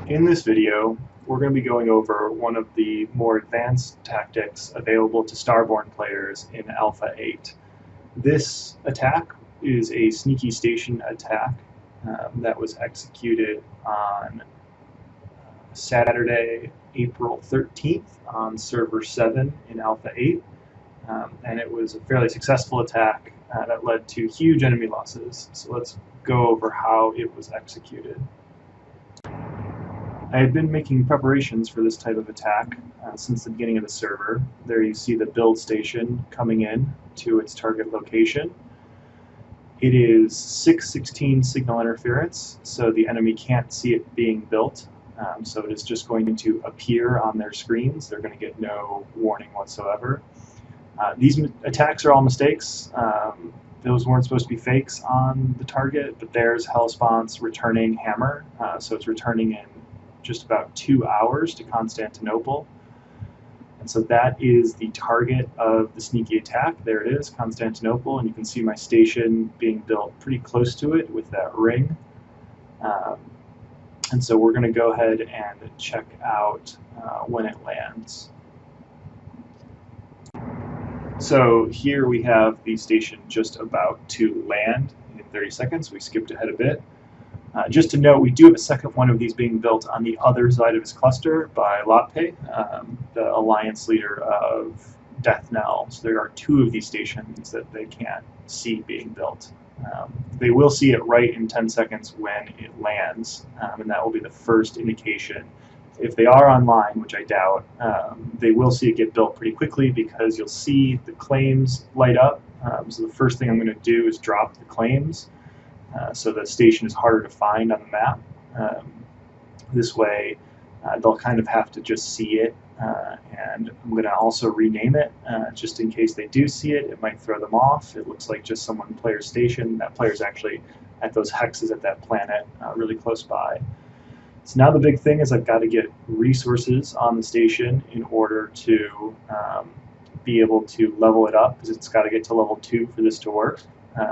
In this video, we're going to be going over one of the more advanced tactics available to Starborne players in Alpha 8. This attack is a sneaky station attack that was executed on Saturday, April 13th on server 7 in Alpha 8. And it was a fairly successful attack that led to huge enemy losses. So let's go over how it was executed. I had been making preparations for this type of attack since the beginning of the server. There you see the build station coming in to its target location. It is 616 signal interference, so the enemy can't see it being built. So it is just going to appear on their screens. They're going to get no warning whatsoever. These attacks are all mistakes. Those weren't supposed to be fakes on the target, but there's Hellspawn's returning hammer. So it's returning in just about 2 hours to Constantinople. And so that is the target of the sneaky attack. There it is, Constantinople, and you can see my station being built pretty close to it with that ring. And so we're going to go ahead and check out when it lands. So here we have the station just about to land in 30 seconds. We skipped ahead a bit. Just to note, we do have a second one of these being built on the other side of his cluster by Alpha8, the alliance leader of Death Knell. So there are 2 of these stations that they can't see being built. They will see it right in 10 seconds when it lands, and that will be the first indication. If they are online, which I doubt, they will see it get built pretty quickly because you'll see the claims light up. So the first thing I'm going to do is drop the claims. So the station is harder to find on the map. This way, they'll kind of have to just see it, and I'm going to also rename it just in case they do see it. It might throw them off. It looks like just some player's station. That player's actually at those hexes at that planet really close by. So now the big thing is I've got to get resources on the station in order to be able to level it up, because it's got to get to level 2 for this to work.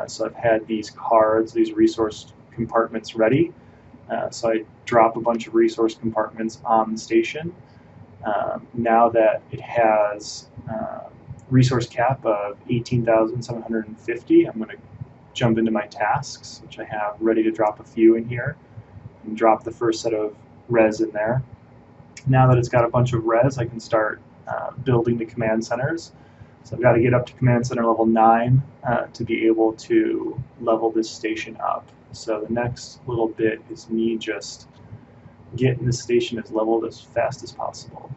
So I've had these cards, these resource compartments ready. So I drop a bunch of resource compartments on the station. Now that it has resource cap of 18,750, I'm going to jump into my tasks, which I have ready to drop a few in here, and drop the first set of res in there. Now that it's got a bunch of res, I can start building the command centers. So I've got to get up to command center level 9 to be able to level this station up. So the next little bit is me just getting this station as leveled as fast as possible.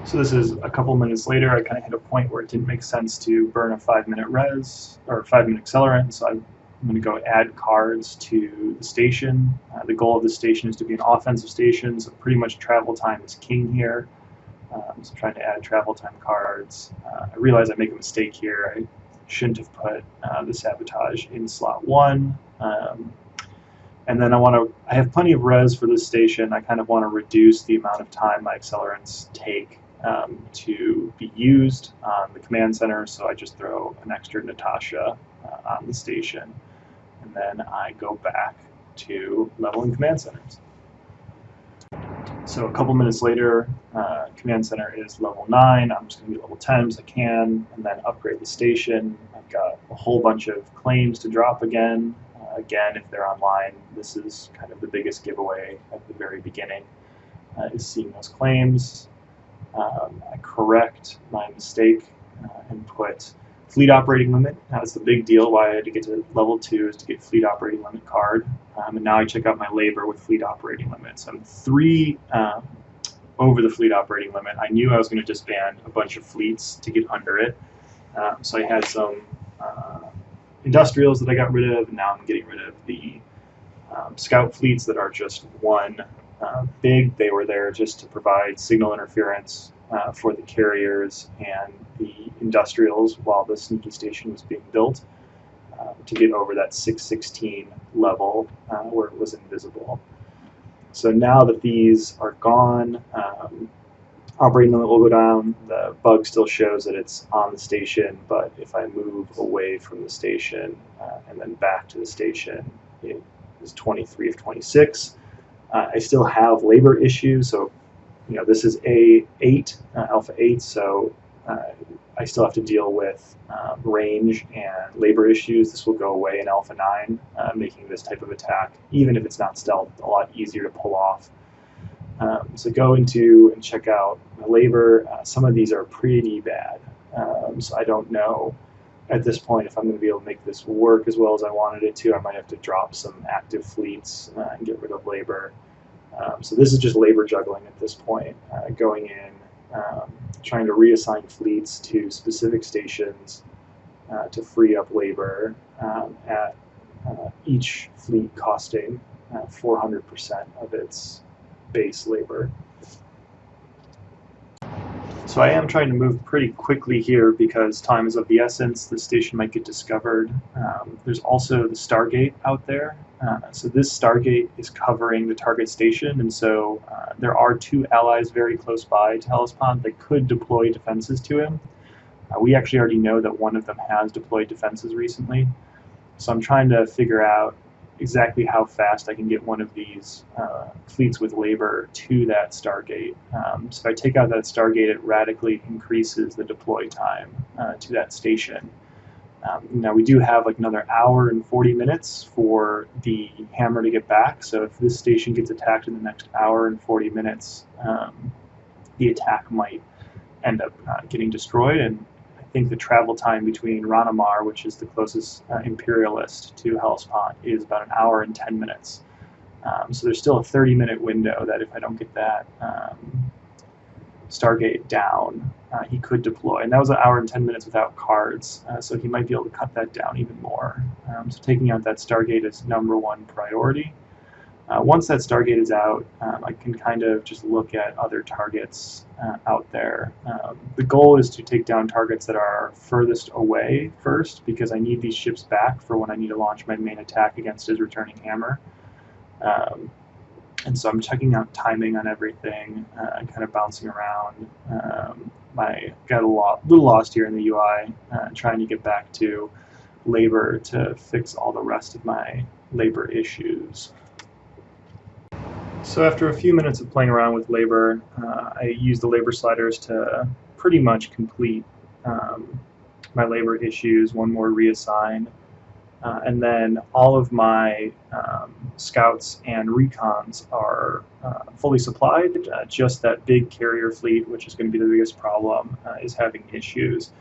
So this is a couple minutes later. I kind of hit a point where it didn't make sense to burn a 5-minute res or 5-minute accelerant, so I'm going to go add cards to the station. The goal of this station is to be an offensive station, so pretty much travel time is king here. So I'm trying to add travel time cards. I realize I make a mistake here. I shouldn't have put the sabotage in slot 1. And then I have plenty of res for this station. I kind of want to reduce the amount of time my accelerants take to be used on the command center, so I just throw an extra Natasha on the station. And then I go back to leveling command centers. So a couple minutes later, command center is level 9. I'm just going to be level 10 as I can, and then upgrade the station. I've got a whole bunch of claims to drop again. Again, if they're online, this is kind of the biggest giveaway at the very beginning, is seeing those claims. I correct my mistake and put fleet operating limit. That's the big deal. Why I had to get to level 2 is to get fleet operating limit card. And now I check out my labor with fleet operating limit. So I'm 3 over the fleet operating limit. I knew I was going to disband a bunch of fleets to get under it. So I had some industrials that I got rid of, and now I'm getting rid of the scout fleets that are just 1 big. They were there just to provide signal interference for the carriers and the industrials while the sneaky station was being built to get over that 616 level where it was invisible. So now that these are gone, operating limit will go down. The bug still shows that it's on the station, but if I move away from the station and then back to the station, it is 23 of 26. I still have labor issues, so this is A8, Alpha 8, so I still have to deal with range and labor issues. This will go away in Alpha 9, making this type of attack, even if it's not stealth, a lot easier to pull off. So go into and check out my labor. Some of these are pretty bad, so I don't know at this point if I'm going to be able to make this work as well as I wanted it to. I might have to drop some active fleets and get rid of labor. So this is just labor juggling at this point, going in, trying to reassign fleets to specific stations to free up labor at each fleet costing 400% of its base labor. So I am trying to move pretty quickly here because time is of the essence. The station might get discovered. There's also the Stargate out there. So this Stargate is covering the target station, and so there are 2 allies very close by to Hellespont that could deploy defenses to him. We actually already know that one of them has deployed defenses recently. So I'm trying to figure out exactly how fast I can get one of these fleets with labor to that Stargate. So if I take out that Stargate, it radically increases the deploy time to that station. Now we do have like another hour and 40 minutes for the hammer to get back, so if this station gets attacked in the next hour and 40 minutes, the attack might end up getting destroyed. And I think the travel time between Ranamar, which is the closest imperialist to Hellespont, is about an hour and 10 minutes. So there's still a 30-minute window that if I don't get that Stargate down, he could deploy. And that was an hour and 10 minutes without cards, so he might be able to cut that down even more. So taking out that Stargate is #1 priority. Once that Stargate is out, I can kind of just look at other targets out there. The goal is to take down targets that are furthest away first, because I need these ships back for when I need to launch my main attack against his returning hammer. And so I'm checking out timing on everything, kind of bouncing around. I got a little lost here in the UI, trying to get back to labor to fix all the rest of my labor issues. So after a few minutes of playing around with labor, I used the labor sliders to pretty much complete my labor issues, one more reassign. And then all of my scouts and recons are fully supplied. Just that big carrier fleet, which is going to be the biggest problem, is having issues.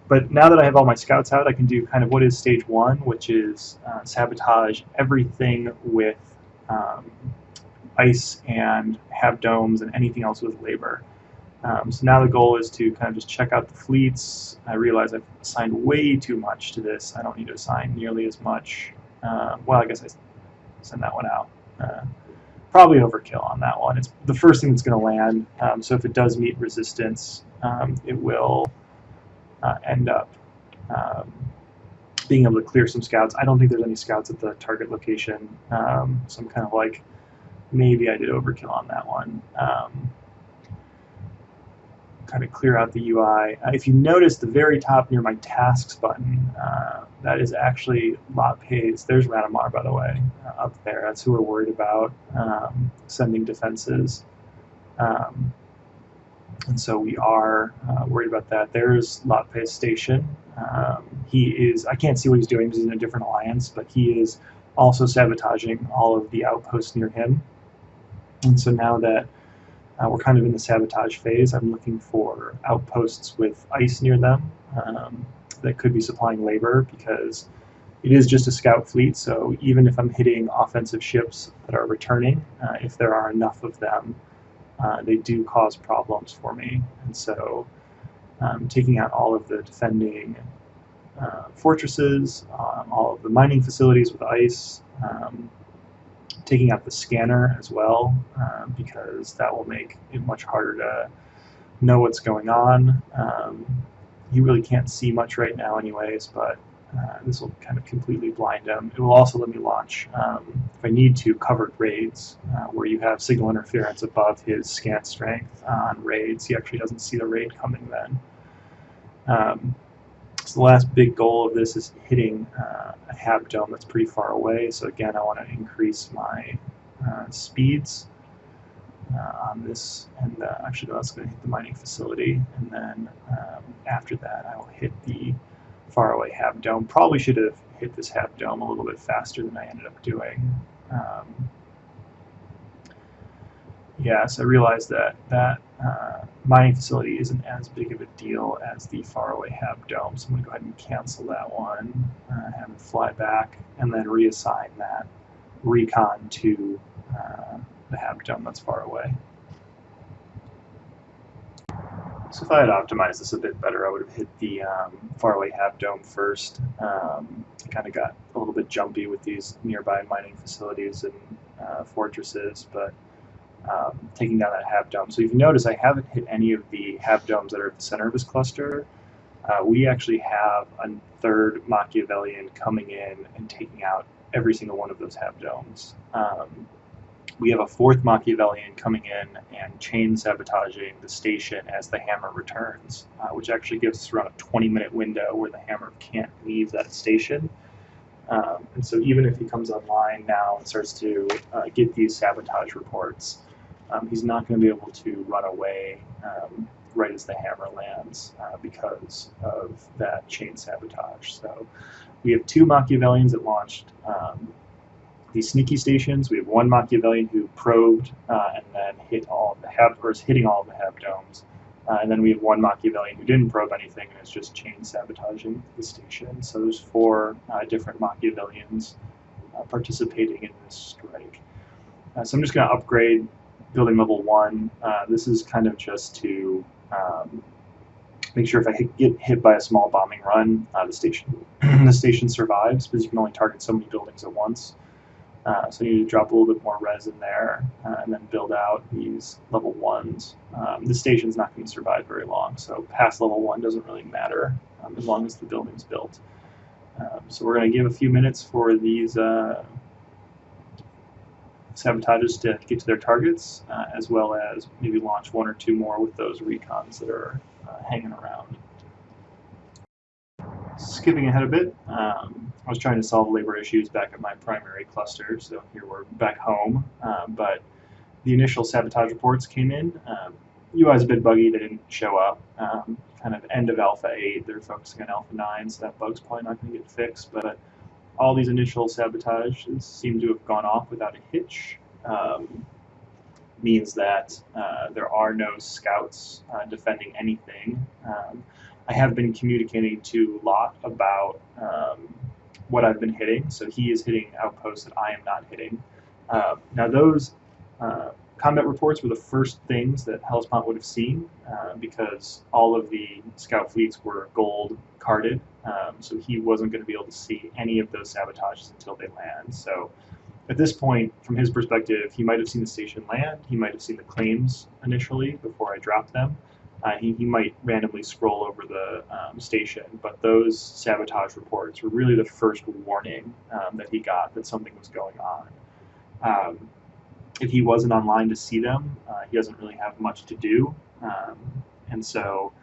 But now that I have all my scouts out, I can do kind of what is stage 1, which is sabotage everything with ice and have domes and anything else with labor. So now the goal is to kind of just check out the fleets. I realize I've assigned way too much to this. I don't need to assign nearly as much. Well, I guess I send that one out. Probably overkill on that one. It's the first thing that's going to land. So if it does meet resistance, it will end up being able to clear some scouts. I don't think there's any scouts at the target location. So I'm kind of like, maybe I did overkill on that one. Kind of clear out the UI. If you notice the very top near my tasks button, that is actually lot pays. There's Ranamar, by the way, up there. That's who we're worried about sending defenses. And so we are worried about that. There's lot pays station. He is, I can't see what he's doing because he's in a different alliance, but he is also sabotaging all of the outposts near him. And so now that we're kind of in the sabotage phase, I'm looking for outposts with ice near them that could be supplying labor, because it is just a scout fleet, so even if I'm hitting offensive ships that are returning, if there are enough of them, they do cause problems for me. And so taking out all of the defending fortresses, all of the mining facilities with ice, taking out the scanner as well, because that will make it much harder to know what's going on. He really can't see much right now anyways, but this will kind of completely blind him. It will also let me launch, if I need to, covered raids, where you have signal interference above his scan strength on raids. He actually doesn't see the raid coming then. So the last big goal of this is hitting a hab dome that's pretty far away. So again, I want to increase my speeds on this, and actually that's going to hit the mining facility, and then after that I will hit the faraway Hab Dome. Probably should have hit this Hab Dome a little bit faster than I ended up doing. So I realized that mining facility isn't as big of a deal as the faraway Hab Dome, so I'm going to go ahead and cancel that one, have it fly back, and then reassign that recon to the Hab Dome that's far away. So if I had optimized this a bit better, I would have hit the faraway Hab Dome first. I kind of got a little bit jumpy with these nearby mining facilities and fortresses, but taking down that Hab Dome. So if you notice, I haven't hit any of the Hab Domes that are at the center of this cluster. We actually have a third Machiavellian coming in and taking out every single one of those Hab Domes. We have a fourth Machiavellian coming in and chain sabotaging the station as the hammer returns, which actually gives us around a 20-minute window where the hammer can't leave that station. And so even if he comes online now and starts to get these sabotage reports, he's not going to be able to run away right as the hammer lands because of that chain sabotage. So we have two Machiavellians that launched these sneaky stations. We have one Machiavellian who probed and then hit all of the hitting all of the Hab Domes. And then we have one Machiavellian who didn't probe anything and is just chain sabotaging the station. So there's four different Machiavellians participating in this strike. So I'm just going to upgrade building level 1. This is kind of just to make sure if I get hit by a small bombing run, the station survives, because you can only target so many buildings at once. So you need to drop a little bit more res in there and then build out these level 1s. The station's not going to survive very long, so past level 1 doesn't really matter as long as the building's built. So we're going to give a few minutes for these sabotages to get to their targets, as well as maybe launch one or two more with those recons that are hanging around. Skipping ahead a bit, I was trying to solve labor issues back at my primary cluster, so here we're back home, but the initial sabotage reports came in. UI's a bit buggy, they didn't show up. Kind of end of Alpha 8, they're focusing on Alpha 9, so that bug's probably not going to get fixed, but all these initial sabotages seem to have gone off without a hitch. Means that there are no scouts defending anything. I have been communicating to Lot about what I've been hitting, so he is hitting outposts that I am not hitting. Now those combat reports were the first things that Hellespont would have seen, because all of the scout fleets were gold carded, so he wasn't going to be able to see any of those sabotages until they land. So at this point, from his perspective, he might have seen the station land, he might have seen the claims initially before I dropped them. He might randomly scroll over the station, but those sabotage reports were really the first warning that he got that something was going on. If he wasn't online to see them, he doesn't really have much to do, and so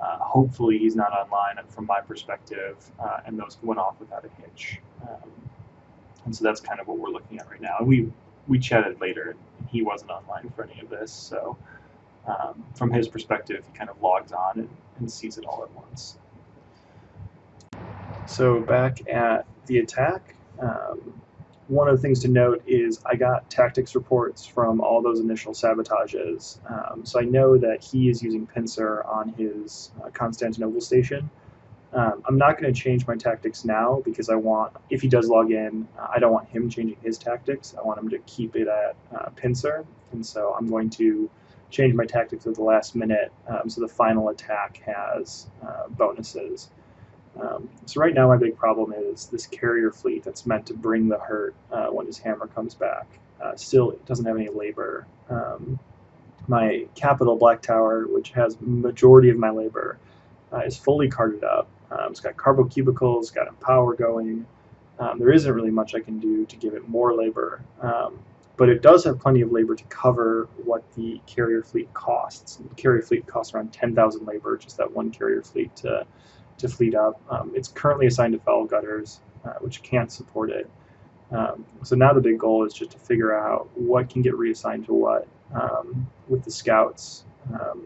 hopefully he's not online from my perspective, and those went off without a hitch. And so that's kind of what we're looking at right now. We chatted later, and he wasn't online for any of this, so from his perspective, he kind of logs on and sees it all at once. So back at the attack, one of the things to note is I got tactics reports from all those initial sabotages. So I know that he is using Pincer on his Constantinople station. I'm not going to change my tactics now because if he does log in, I don't want him changing his tactics. I want him to keep it at Pincer, and so I'm going to change my tactics at the last minute so the final attack has bonuses. So right now my big problem is this carrier fleet that's meant to bring the hurt when his hammer comes back. Still doesn't have any labor. My capital Black Tower, which has majority of my labor, is fully carded up. It's got carbo cubicles, got Empower going. There isn't really much I can do to give it more labor, but it does have plenty of labor to cover what the carrier fleet costs. The carrier fleet costs around 10,000 labor, just that one carrier fleet to fleet up. It's currently assigned to foul gutters, which can't support it. So now the big goal is just to figure out what can get reassigned to what with the scouts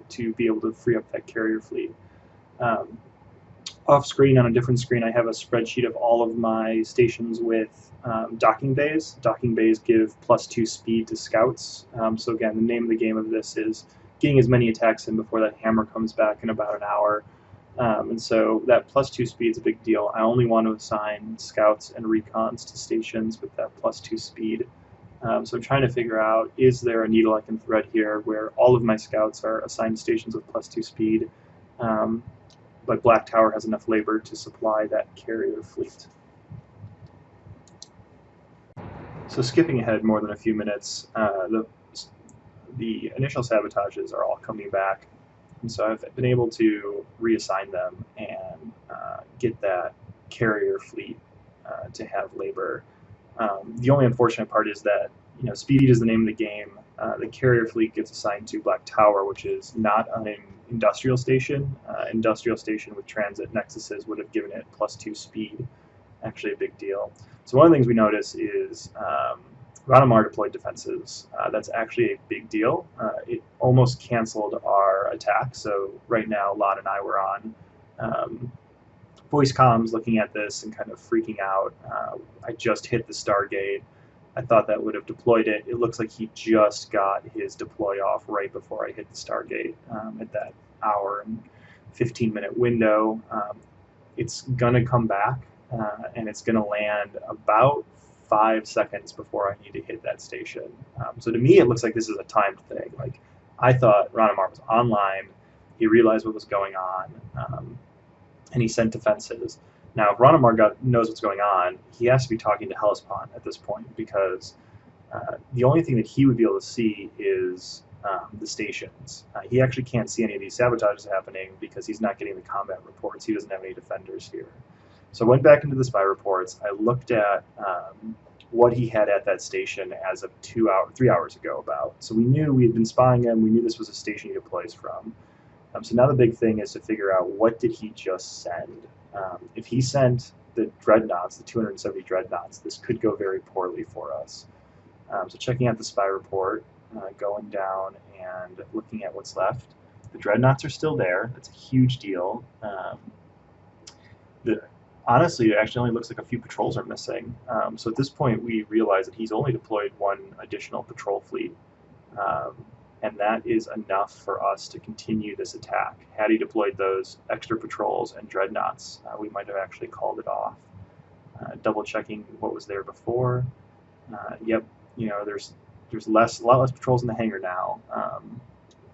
to be able to free up that carrier fleet. Off screen, on a different screen, I have a spreadsheet of all of my stations with docking bays. Docking bays give +2 speed to scouts. So again, the name of the game of this is getting as many attacks in before that hammer comes back in about an hour. And so that +2 speed is a big deal. I only want to assign scouts and recons to stations with that +2 speed. So I'm trying to figure out, is there a needle I can thread here where all of my scouts are assigned to stations with +2 speed, but Black Tower has enough labor to supply that carrier fleet. So skipping ahead more than a few minutes, the initial sabotages are all coming back. And so I've been able to reassign them and get that carrier fleet to have labor. The only unfortunate part is that, speed is the name of the game. The carrier fleet gets assigned to Black Tower, which is not an industrial station. Industrial station with transit nexuses would have given it +2 speed. Actually a big deal. So one of the things we notice is Ranamar deployed defenses. That's actually a big deal. It almost canceled our attack. So right now, Lod and I were on voice comms looking at this and kind of freaking out. I just hit the Stargate. I thought that would have deployed it. It looks like he just got his deploy off right before I hit the Stargate at that hour and 15-minute window. It's going to come back, and it's going to land about 5 seconds before I need to hit that station. So to me, it looks like this is a timed thing. Like, I thought Ranamar was online. He realized what was going on, and he sent defenses. Now, if Ranamar knows what's going on, he has to be talking to Hellespont at this point, because the only thing that he would be able to see is the stations. He actually can't see any of these sabotages happening because he's not getting the combat reports. He doesn't have any defenders here. So I went back into the spy reports. I looked at what he had at that station as of 3 hours ago about. So we knew we had been spying him. We knew this was a station he deploys from. So now the big thing is to figure out, what did he just send? If he sent the dreadnoughts, the 270 dreadnoughts, this could go very poorly for us. So checking out the spy report, going down and looking at what's left. The dreadnoughts are still there. That's a huge deal. Honestly, it actually only looks like a few patrols are missing. So at this point, we realize that he's only deployed one additional patrol fleet. And that is enough for us to continue this attack. Had he deployed those extra patrols and dreadnoughts, we might have actually called it off. Double checking what was there before. Yep, there's a lot less patrols in the hangar now.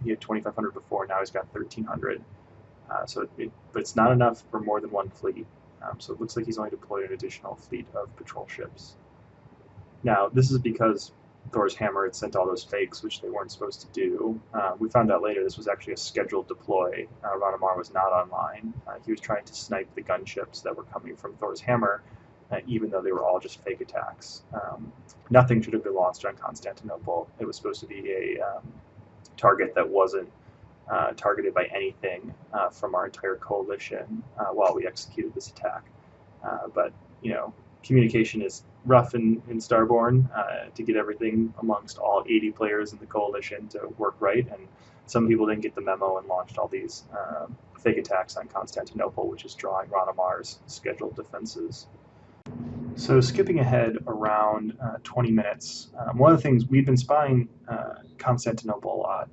He had 2,500 before. Now he's got 1,300. But it's not enough for more than one fleet. So it looks like he's only deployed an additional fleet of patrol ships. Now, this is because Thor's hammer had sent all those fakes, which they weren't supposed to do. We found out later this was actually a scheduled deploy. Ranamar was not online. He was trying to snipe the gunships that were coming from Thor's hammer, even though they were all just fake attacks. Nothing should have been launched on Constantinople. It was supposed to be a target that wasn't targeted by anything from our entire coalition while we executed this attack. But communication is rough in Starborne to get everything amongst all 80 players in the coalition to work right, and some people didn't get the memo and launched all these fake attacks on Constantinople, which is drawing Ranamar's scheduled defenses. So skipping ahead around 20 minutes, one of the things, we'd been spying Constantinople a lot,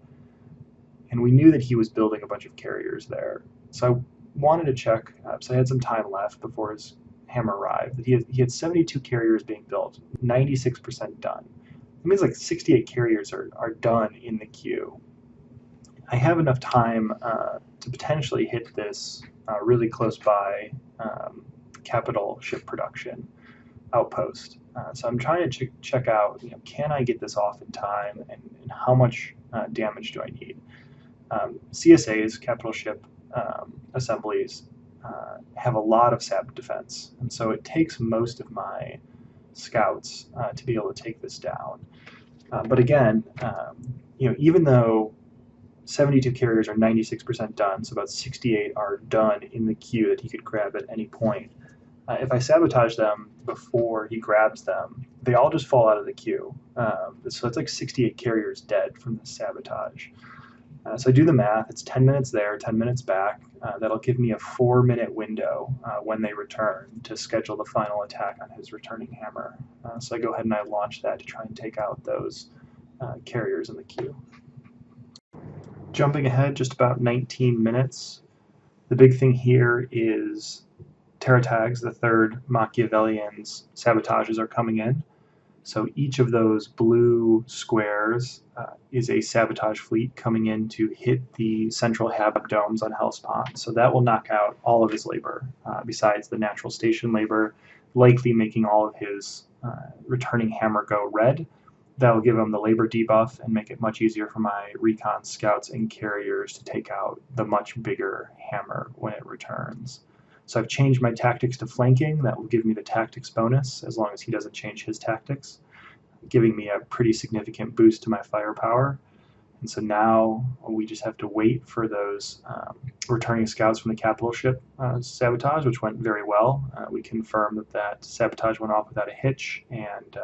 and we knew that he was building a bunch of carriers there. So I wanted to check, so I had some time left before his hammer arrived, that he had 72 carriers being built, 96% done. It means like 68 carriers are done in the queue. I have enough time to potentially hit this really close by capital ship production outpost. So I'm trying to check out, can I get this off in time, and how much damage do I need? CSAs, capital ship assemblies, have a lot of sap defense, and so it takes most of my scouts to be able to take this down. But again, even though 72 carriers are 96% done, so about 68 are done in the queue that he could grab at any point, If I sabotage them before he grabs them, they all just fall out of the queue. So it's like 68 carriers dead from the sabotage. So I do the math. It's 10 minutes there, 10 minutes back. That'll give me a 4-minute window when they return to schedule the final attack on his returning hammer. So I go ahead and I launch that to try and take out those carriers in the queue. Jumping ahead just about 19 minutes, the big thing here is Tags, the third Machiavellian's sabotages are coming in. So each of those blue squares is a sabotage fleet coming in to hit the central hab domes on Hellspawn. So that will knock out all of his labor, besides the natural station labor, likely making all of his returning hammer go red. That will give him the labor debuff and make it much easier for my recon scouts and carriers to take out the much bigger hammer when it returns. So I've changed my tactics to flanking. That will give me the tactics bonus as long as he doesn't change his tactics, giving me a pretty significant boost to my firepower. And so now we just have to wait for those returning scouts from the capital ship sabotage, which went very well. We confirmed that sabotage went off without a hitch, and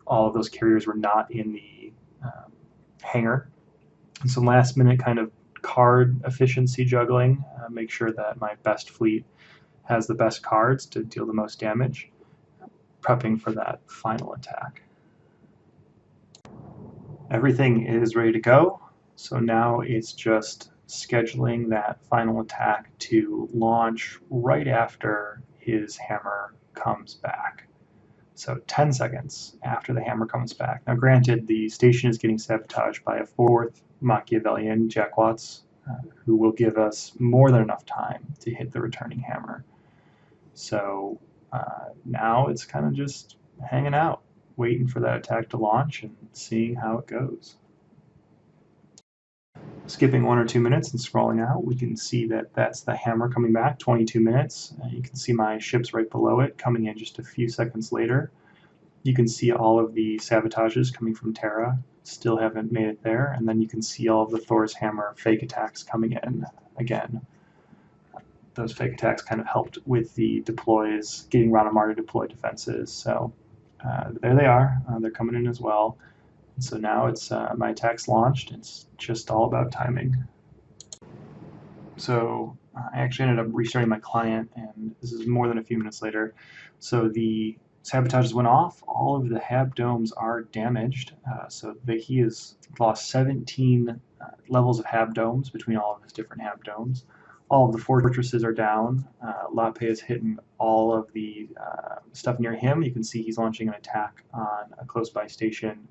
all of those carriers were not in the hangar. And some last minute kind of card efficiency juggling, make sure that my best fleet has the best cards to deal the most damage, prepping for that final attack. Everything is ready to go, so now it's just scheduling that final attack to launch right after his hammer comes back. So 10 seconds after the hammer comes back. Now granted, the station is getting sabotaged by a 4th Machiavellian, Jack Watts, who will give us more than enough time to hit the returning hammer. So now it's kind of just hanging out, waiting for that attack to launch and seeing how it goes. Skipping 1 or 2 minutes and scrolling out, we can see that that's the hammer coming back, 22 minutes. You can see my ships right below it coming in just a few seconds later. You can see all of the sabotages coming from Terra, still haven't made it there, and then you can see all of the Thor's Hammer fake attacks coming in again. Those fake attacks kind of helped with the deploys, getting Ranamar to deploy defenses, so there they are, they're coming in as well. And so now it's my attack's launched, it's just all about timing. So I actually ended up restarting my client, and this is more than a few minutes later. So the sabotages went off, all of the hab domes are damaged, so that he has lost 17 levels of hab domes between all of his different hab domes. All of the fortresses are down. Lape is hitting all of the stuff near him. You can see he's launching an attack on a close by station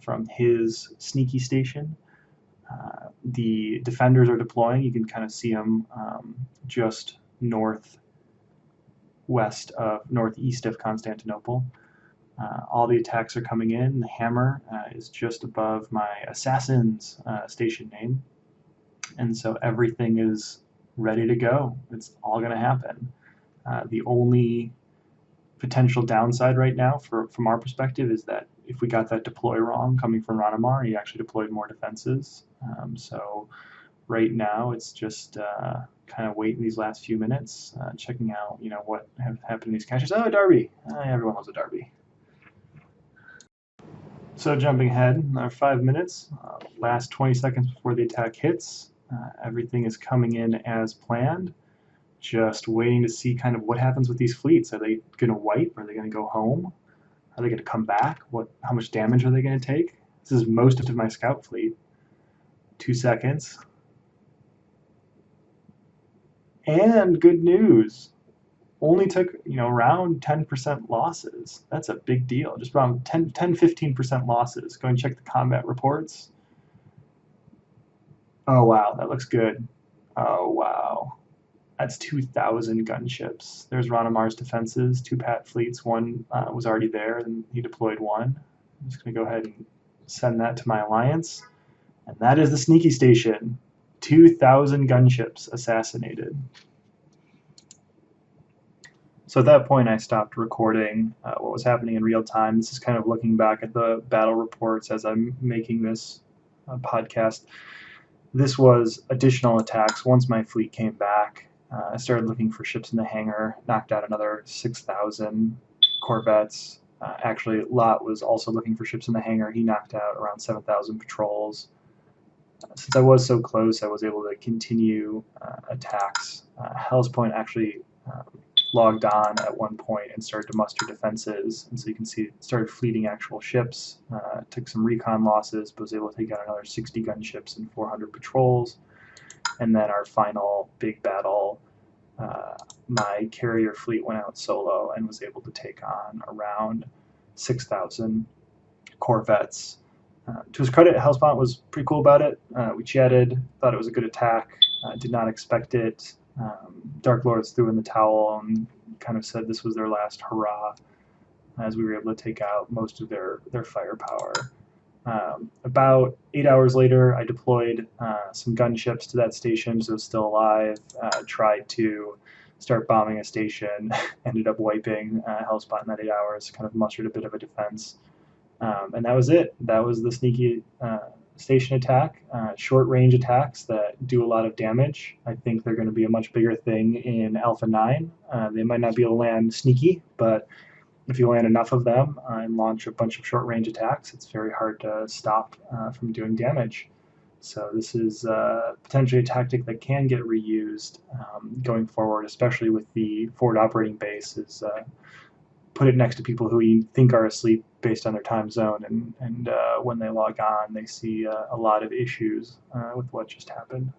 from his sneaky station. The defenders are deploying. You can kind of see them just northeast of Constantinople. All the attacks are coming in. The hammer is just above my assassin's station name, and so everything is ready to go. It's all going to happen. The only potential downside right now from our perspective is that if we got that deploy wrong coming from Ranamar, he actually deployed more defenses. So right now it's just kind of waiting these last few minutes, checking out what have happened in these caches. Oh, a Darby! Everyone loves a Darby. So jumping ahead, another 5 minutes, last 20 seconds before the attack hits. Everything is coming in as planned. Just waiting to see kind of what happens with these fleets. Are they going to wipe? Are they going to go home? Are they going to come back? How much damage are they going to take? This is most of my scout fleet. 2 seconds. And good news. Only took around 10% losses. That's a big deal. Just around 10-15% losses. Go and check the combat reports. Oh wow, that looks good. Oh wow. That's 2,000 gunships. There's Ranamar's defenses, 2 Pat fleets. One was already there, and he deployed one. I'm just going to go ahead and send that to my alliance. And that is the sneaky station. 2,000 gunships assassinated. So at that point, I stopped recording what was happening in real time. This is kind of looking back at the battle reports as I'm making this podcast. This was additional attacks once my fleet came back. I started looking for ships in the hangar, knocked out another 6,000 corvettes. Actually, Lot was also looking for ships in the hangar. He knocked out around 7,000 patrols. Since I was so close, I was able to continue attacks. Hell's Point actually logged on at one point and started to muster defenses, and so you can see it started fleeting actual ships. Took some recon losses, but was able to take out another 60 gunships and 400 patrols. And then our final big battle, my carrier fleet went out solo and was able to take on around 6,000 corvettes. To his credit, Hellspawn was pretty cool about it. We chatted, thought it was a good attack, did not expect it. Dark Lords threw in the towel and kind of said this was their last hurrah, as we were able to take out most of their firepower. About 8 hours later, I deployed some gunships to that station, so it was still alive. Tried to start bombing a station, ended up wiping Hellspot in that 8 hours, kind of mustered a bit of a defense. And that was it. That was the sneaky station attack. Short range attacks that do a lot of damage. I think they're going to be a much bigger thing in Alpha 9. They might not be able to land sneaky, but if you land enough of them and launch a bunch of short range attacks, it's very hard to stop from doing damage. So this is potentially a tactic that can get reused going forward, especially with the forward operating base, is put it next to people who you think are asleep based on their time zone, and when they log on, they see a lot of issues with what just happened.